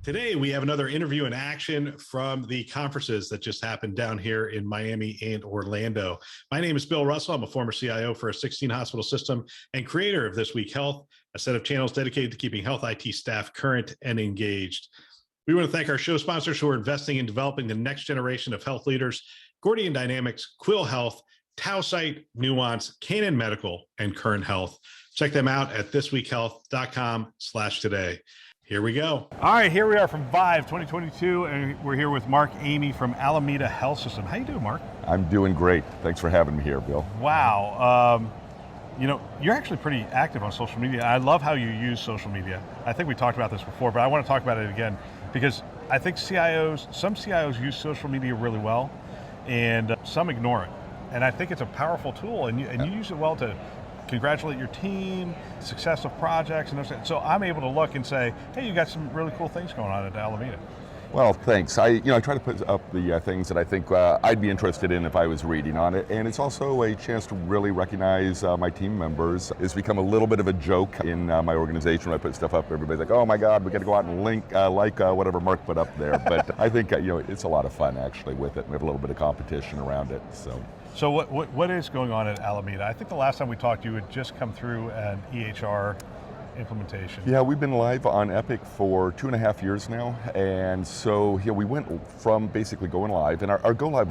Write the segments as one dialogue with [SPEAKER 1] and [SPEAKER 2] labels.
[SPEAKER 1] Today, we have another interview in action from the conferences that just happened down here in Miami and Orlando. My name is Bill Russell. I'm a former CIO for a 16-hospital system and creator of This Week Health, a set of channels dedicated to keeping health IT staff current and engaged. We want to thank our show sponsors who are investing in developing the next generation of health leaders: Gordian Dynamics, Quill Health, Tausight, Nuance, Canon Medical, and Current Health. Check them out at thisweekhealth.com/today. Here we go. All right, here we are from ViVE 2022, and we're here with Mark Amey from Alameda Health System. How you doing, Mark?
[SPEAKER 2] I'm doing great. Thanks for having me here, Bill.
[SPEAKER 1] Wow. You're actually pretty active on social media. I love how you use social media. I think we talked about this before, but I want to talk about it again because I think some CIOs use social media really well, and some ignore it. And I think it's a powerful tool, and you use it well to congratulate your team, success of projects, and those. So I'm able to look and say, hey, you got some really cool things going on at Alameda.
[SPEAKER 2] Well, thanks. I try to put up the things that I think I'd be interested in if I was reading on it, and it's also a chance to really recognize my team members. It's become a little bit of a joke in my organization when I put stuff up. Everybody's like, "Oh my God, we got to go out and like whatever Mark put up there." But I think it's a lot of fun actually with it. We have a little bit of competition around it.
[SPEAKER 1] So what is going on at Alameda? I think the last time we talked, you had just come through an EHR implementation.
[SPEAKER 2] Yeah, we've been live on Epic for 2.5 years now, and so we went from basically going live, and our go live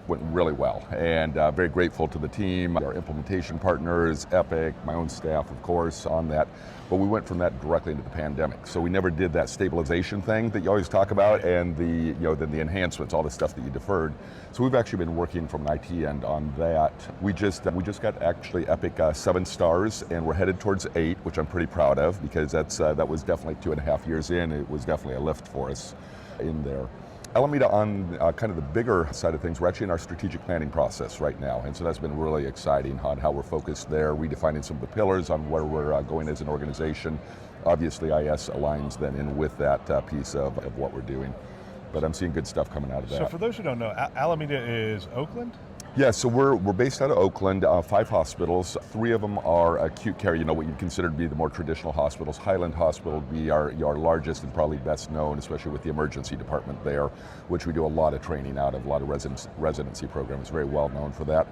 [SPEAKER 2] went really well, and very grateful to the team, our implementation partners, Epic, my own staff, of course, on that. But we went from that directly into the pandemic, so we never did that stabilization thing that you always talk about, and then the enhancements, all the stuff that you deferred. So we've actually been working from an IT end on that. We just got actually Epic 7 stars, and we're headed towards 8, which I'm pretty proud of, because that was definitely 2.5 years in. It was definitely a lift for us in there. Alameda, on kind of the bigger side of things, we're actually in our strategic planning process right now, and so that's been really exciting on how we're focused there, redefining some of the pillars on where we're going as an organization. Obviously, IS aligns then in with that piece of what we're doing, but I'm seeing good stuff coming out of that.
[SPEAKER 1] So for those who don't know, Alameda is Oakland?
[SPEAKER 2] Yeah, so we're based out of Oakland, 5 hospitals. 3 of them are acute care, what you'd consider to be the more traditional hospitals. Highland Hospital would be our largest and probably best known, especially with the emergency department there, which we do a lot of training out of, a lot of residency programs, very well known for that.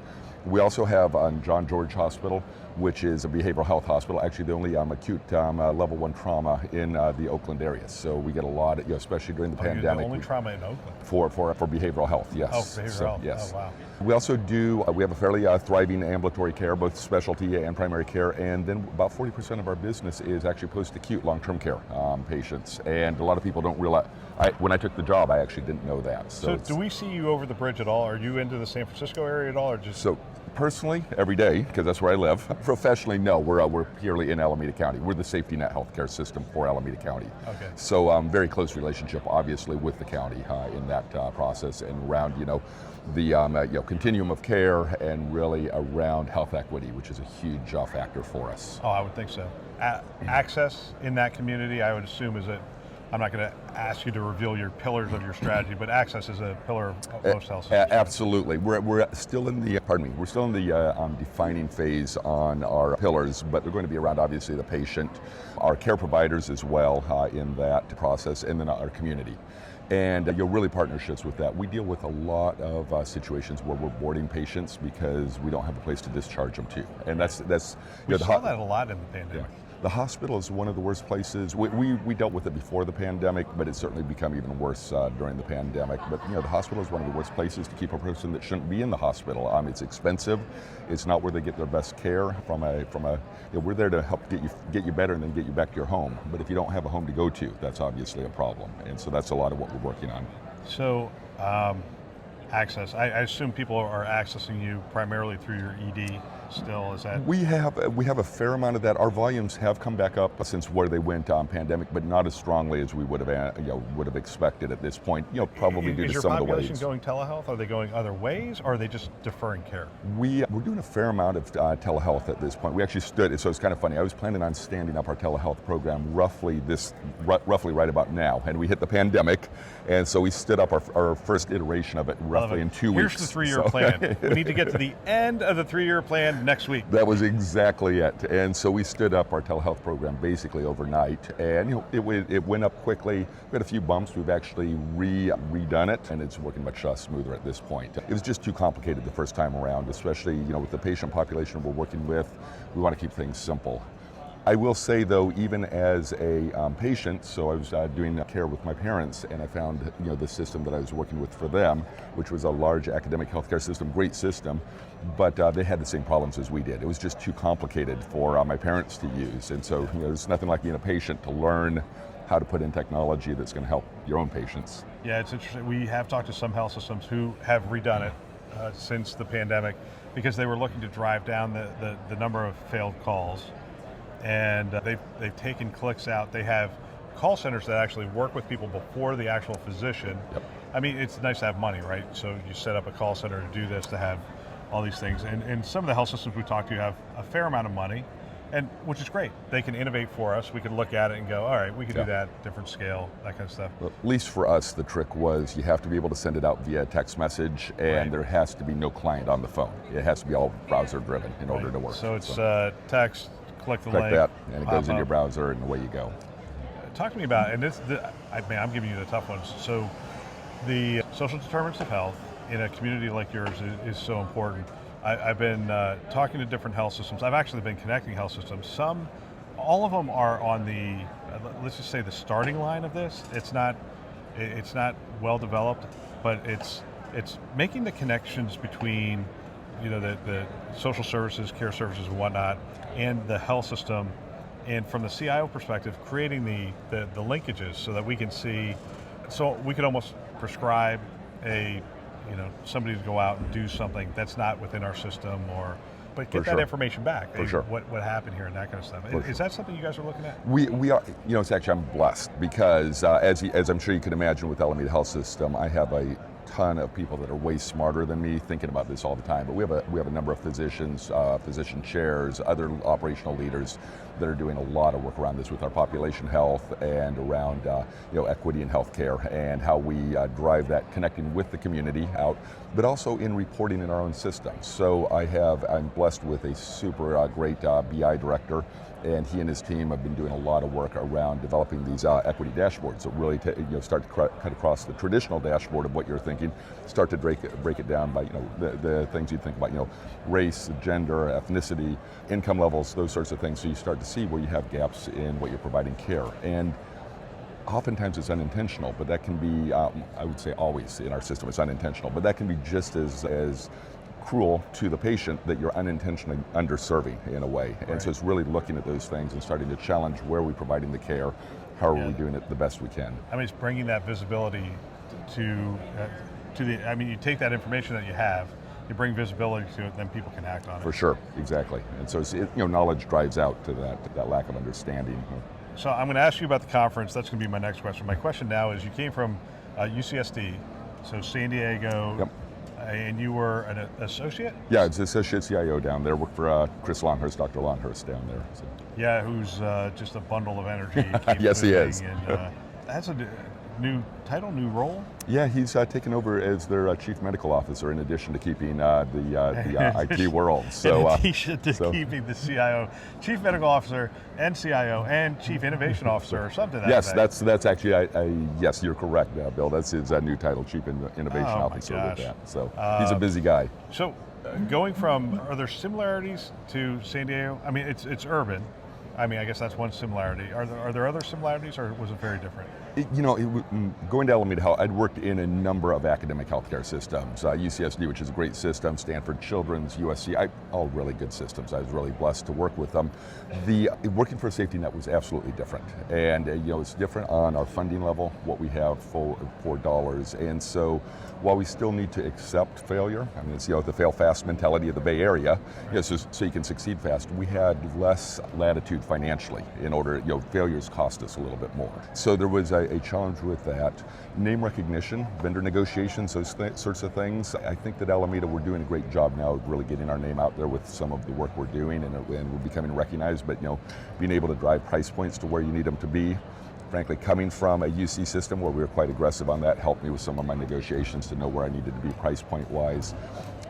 [SPEAKER 2] We also have John George Hospital, which is a behavioral health hospital, actually the only acute level 1 trauma in the Oakland area. So we get a lot, especially during the pandemic.
[SPEAKER 1] You're the only trauma in Oakland?
[SPEAKER 2] For behavioral health, yes.
[SPEAKER 1] Oh, behavioral health,
[SPEAKER 2] yes.
[SPEAKER 1] Oh wow.
[SPEAKER 2] We also we have a fairly thriving ambulatory care, both specialty and primary care, and then about 40% of our business is actually post-acute long-term care patients. And a lot of people don't realize, when I took the job, I actually didn't know that.
[SPEAKER 1] So do we see you over the bridge at all? Are you into the San Francisco area at all, or just?
[SPEAKER 2] So personally, every day, because that's where I live. Professionally, no, we're purely in Alameda County. We're the safety net healthcare system for Alameda County.
[SPEAKER 1] Okay.
[SPEAKER 2] So very close relationship, obviously, with the county in that process, and around, the continuum of care, and really around health equity, which is a huge factor for us.
[SPEAKER 1] Oh, I would think so. Access in that community, I would assume, I'm not going to ask you to reveal your pillars of your strategy, but access is a pillar of most health systems.
[SPEAKER 2] Absolutely. We're still in the defining phase on our pillars, but they're going to be around, obviously, the patient, our care providers as well in that process, and then our community. And really partnerships with that. We deal with a lot of situations where we're boarding patients because we don't have a place to discharge them to. And that's
[SPEAKER 1] we saw that a lot in the pandemic.
[SPEAKER 2] Yeah. The hospital is one of the worst places. We dealt with it before the pandemic, but it's certainly become even worse during the pandemic. But the hospital is one of the worst places to keep a person that shouldn't be in the hospital. It's expensive. It's not where they get their best care. We're there to help get you better and then get you back to your home. But if you don't have a home to go to, that's obviously a problem. And so that's a lot of what we're working on.
[SPEAKER 1] So access. I assume people are accessing you primarily through your ED still, is that?
[SPEAKER 2] We have a fair amount of that. Our volumes have come back up since where they went on pandemic, but not as strongly as we would have expected at this point. Probably due to some of the ways.
[SPEAKER 1] Is your population going telehealth? Are they going other ways, or are they just deferring care?
[SPEAKER 2] We're doing a fair amount of telehealth at this point. We actually so it's kind of funny. I was planning on standing up our telehealth program roughly right about now, and we hit the pandemic, and so we stood up our first iteration of it roughly in 2 weeks.
[SPEAKER 1] Here's the 3-year plan. We need to get to the end of the 3-year plan next week.
[SPEAKER 2] That was exactly it. And so we stood up our telehealth program basically overnight, and it went up quickly. We had a few bumps. We've actually redone it, and it's working much smoother at this point. It was just too complicated the first time around, especially with the patient population we're working with. We want to keep things simple. I will say though, even as a patient, so I was doing care with my parents, and I found the system that I was working with for them, which was a large academic healthcare system, great system, but they had the same problems as we did. It was just too complicated for my parents to use, and so there's nothing like being a patient to learn how to put in technology that's going to help your own patients.
[SPEAKER 1] Yeah, it's interesting. We have talked to some health systems who have redone it since the pandemic because they were looking to drive down the number of failed calls. And they've taken clicks out. They have call centers that actually work with people before the actual physician.
[SPEAKER 2] Yep.
[SPEAKER 1] I mean, it's nice to have money, right? So you set up a call center to do this, to have all these things. And some of the health systems we talk to have a fair amount of money, and which is great. They can innovate for us. We can look at it and go, all right, we can do that, different scale, that kind of stuff.
[SPEAKER 2] Well, at least for us, the trick was you have to be able to send it out via text message, and there has to be no client on the phone. It has to be all browser driven in order to work.
[SPEAKER 1] So it's text, click the link,
[SPEAKER 2] that, and it goes in your browser, and away you go.
[SPEAKER 1] Talk to me about, and I'm giving you the tough ones. So the social determinants of health in a community like yours is so important. I've been talking to different health systems. I've actually been connecting health systems. All of them are on the, let's just say the starting line of this. It's not well developed, but it's making the connections between the social services, care services and whatnot, and the health system, and from the CIO perspective, creating the linkages so that we can see, so we could almost prescribe somebody to go out and do something that's not within our system, but get that information back.
[SPEAKER 2] For sure.
[SPEAKER 1] What happened here and that kind of stuff. Is that something you guys are looking at?
[SPEAKER 2] We are, it's actually, I'm blessed because as I'm sure you can imagine with Alameda Health System, I have a ton of people that are way smarter than me thinking about this all the time. But we have a number of physicians, physician chairs, other operational leaders that are doing a lot of work around this with our population health and around equity in healthcare and how we drive that connecting with the community out, but also in reporting in our own system. So I'm blessed with a super great BI director, and he and his team have been doing a lot of work around developing these equity dashboards that really start to cut across the traditional dashboard of what you're thinking, start to break it down by the things you think about, race, gender, ethnicity, income levels, those sorts of things. So you start to see where you have gaps in what you're providing care. And oftentimes it's unintentional, but that can be, I would say always in our system it's unintentional, but that can be just as cruel to the patient that you're unintentionally underserving in a way. Right. And so it's really looking at those things and starting to challenge where are we providing the care, how are we doing it the best we can.
[SPEAKER 1] I mean, it's bringing that visibility to you take that information that you have, you bring visibility to it, then people can act on it.
[SPEAKER 2] For sure, exactly. And so knowledge drives out to that lack of understanding.
[SPEAKER 1] So I'm going to ask you about the conference. That's going to be my next question. My question now is, you came from UCSD, so San Diego.
[SPEAKER 2] Yep.
[SPEAKER 1] And you were an associate?
[SPEAKER 2] Yeah, it's associate CIO down there. Worked for Chris Longhurst, Dr. Longhurst down there. So.
[SPEAKER 1] Yeah, who's just a bundle of energy.
[SPEAKER 2] Yes, he is.
[SPEAKER 1] And, that's a new title, new role?
[SPEAKER 2] Yeah, he's taken over as their chief medical officer in addition to keeping the IT world. So,
[SPEAKER 1] in addition to keeping the CIO, chief medical officer and CIO and chief innovation officer or something.
[SPEAKER 2] Yes, that's actually, yes, you're correct, Bill. That's his new title, chief innovation officer with that. So he's a busy guy.
[SPEAKER 1] So going from, are there similarities to San Diego? I mean, it's urban. I mean, I guess that's one similarity. Are there other similarities, or was it very different?
[SPEAKER 2] Going to Alameda Health, I'd worked in a number of academic healthcare systems. UCSD, which is a great system, Stanford Children's, USC, all really good systems. I was really blessed to work with them. Working for a safety net was absolutely different. And it's different on our funding level, what we have for dollars. And so while we still need to accept failure, I mean, it's the fail fast mentality of the Bay Area, so you can succeed fast, we had less latitude financially in order, failures cost us a little bit more. So there was a challenge with that. Name recognition, vendor negotiations, those sorts of things. I think that Alameda, we're doing a great job now of really getting our name out there with some of the work we're doing, and we're becoming recognized, but being able to drive price points to where you need them to be, Frankly, coming from a UC system where we were quite aggressive on that helped me with some of my negotiations to know where I needed to be price point wise.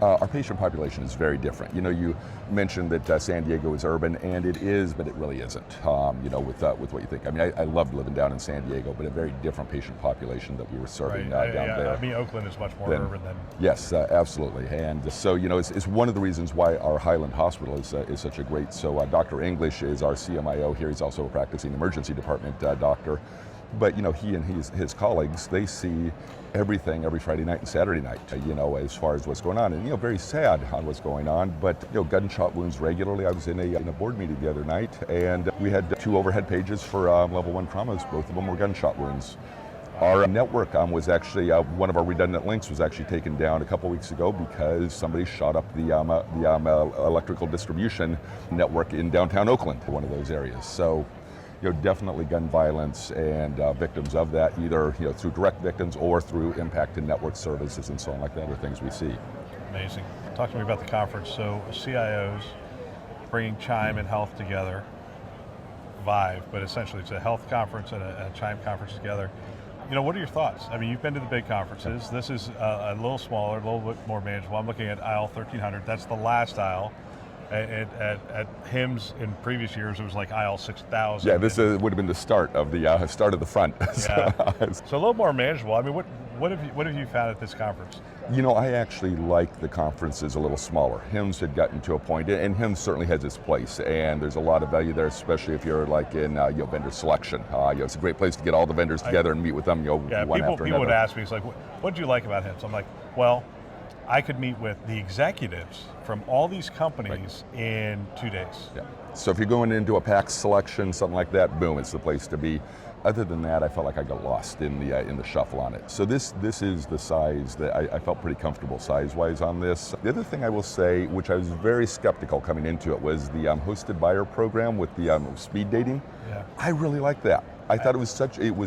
[SPEAKER 2] Our patient population is very different. You mentioned that San Diego is urban, and it is, but it really isn't, with what you think. I mean, I loved living down in San Diego, but a very different patient population that we were serving down there.
[SPEAKER 3] I mean, Oakland is much more urban than...
[SPEAKER 2] Yes, absolutely. And so, it's one of the reasons why our Highland Hospital is such a great, so Dr. English is our CMIO here. He's also a practicing emergency department doctor. But he and his colleagues, they see everything every Friday night and Saturday night, as far as what's going on. And very sad on what's going on, but gunshot wounds regularly. I was in a board meeting the other night, and we had 2 overhead pages for level 1 traumas. Both of them were gunshot wounds. Our network was actually, one of our redundant links was actually taken down a couple weeks ago because somebody shot up the electrical distribution network in downtown Oakland, one of those areas. So, definitely gun violence and victims of that, either through direct victims or through impact in network services and so on like that are things we see.
[SPEAKER 3] Amazing. Talk to me about the conference. So CIOs bringing Chime and health together, ViVE, but essentially it's a health conference and a Chime conference together. What are your thoughts? I mean, you've been to the big conferences. This is a little smaller, a little bit more manageable. I'm looking at aisle 1300. That's the last aisle. At HIMSS in previous years, it was like aisle 6,000.
[SPEAKER 2] Yeah, this would have been the start of the front.
[SPEAKER 3] Yeah. So a little more manageable. I mean, what have you found at this conference?
[SPEAKER 2] I actually like the conferences a little smaller. HIMSS had gotten to a point, and HIMSS certainly has its place, and there's a lot of value there, especially if you're like in vendor selection. It's a great place to get all the vendors together and meet with them. One after another.
[SPEAKER 3] People would ask me, it's like, what do you like about HIMSS? I'm like, well, I could meet with the executives from all these companies in 2 days.
[SPEAKER 2] Yeah. So if you're going into a PAX selection, something like that, boom, it's the place to be. Other than that, I felt like I got lost in the shuffle on it. So this is the size that I felt pretty comfortable size-wise on this. The other thing I will say, which I was very skeptical coming into it, was the hosted buyer program with the speed dating. Yeah. I really liked that. I thought it was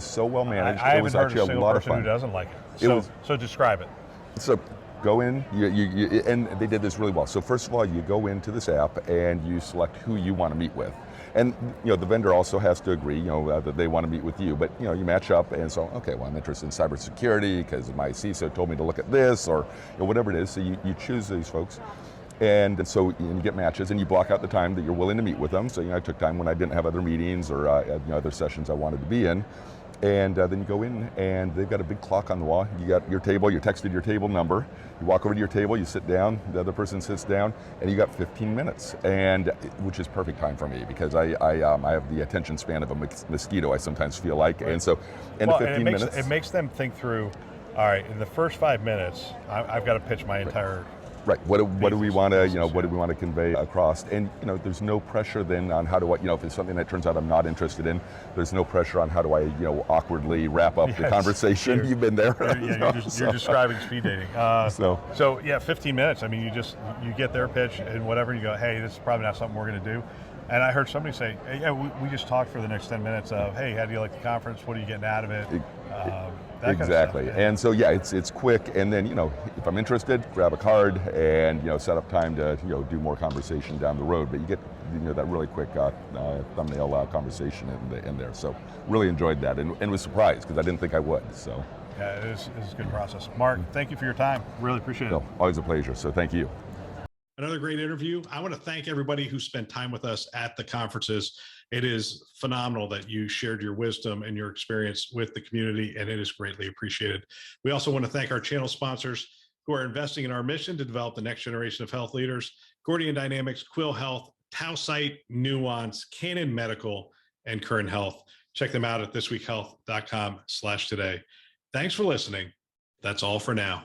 [SPEAKER 2] so well managed.
[SPEAKER 3] I
[SPEAKER 2] it was
[SPEAKER 3] haven't heard
[SPEAKER 2] actually
[SPEAKER 3] a single person who doesn't like it. So describe it.
[SPEAKER 2] So go in, and they did this really well. So first of all, you go into this app and you select who you want to meet with. And the vendor also has to agree, that they want to meet with you. But you match up, and so okay, well, I'm interested in cybersecurity because my CISO told me to look at this, or whatever it is. So you choose these folks, and so you get matches, and you block out the time that you're willing to meet with them. So I took time when I didn't have other meetings or other sessions I wanted to be in. And then you go in, and they've got a big clock on the wall. You got your table, you texted your table number. You walk over to your table, you sit down, the other person sits down, and you got 15 minutes, which is perfect time for me because I have the attention span of a mosquito, I sometimes feel like. Right. And so in 15 minutes.
[SPEAKER 3] It makes them think through, all right, in the first 5 minutes, I've got to pitch my entire...
[SPEAKER 2] Right. What do we want to what do we want to convey across? And there's no pressure then on how do I if it's something that turns out I'm not interested in, there's no pressure on how do I awkwardly wrap up the conversation. You've been there.
[SPEAKER 3] You're describing speed dating. So yeah, 15 minutes. I mean, you get their pitch and whatever. You go, hey, this is probably not something we're going to do. And I heard somebody say, hey, yeah, we just talked for the next 10 minutes of, hey, how do you like the conference? What are you getting out of it?
[SPEAKER 2] Exactly.
[SPEAKER 3] Kind of
[SPEAKER 2] and so yeah, it's quick, and then if I'm interested, grab a card and set up time to do more conversation down the road. But you get that really quick thumbnail conversation in there. So really enjoyed that, and was surprised because I didn't think I would. So
[SPEAKER 3] yeah, it is a good process. Mark, thank you for your time. Really appreciate it.
[SPEAKER 2] Always a pleasure. So thank you.
[SPEAKER 1] Another great interview. I want to thank everybody who spent time with us at the conferences. It is phenomenal that you shared your wisdom and your experience with the community, and it is greatly appreciated. We also want to thank our channel sponsors who are investing in our mission to develop the next generation of health leaders: Gordian Dynamics, Quill Health, Tausight, Nuance, Canon Medical, and Current Health. Check them out at thisweekhealth.com/today. Thanks for listening. That's all for now.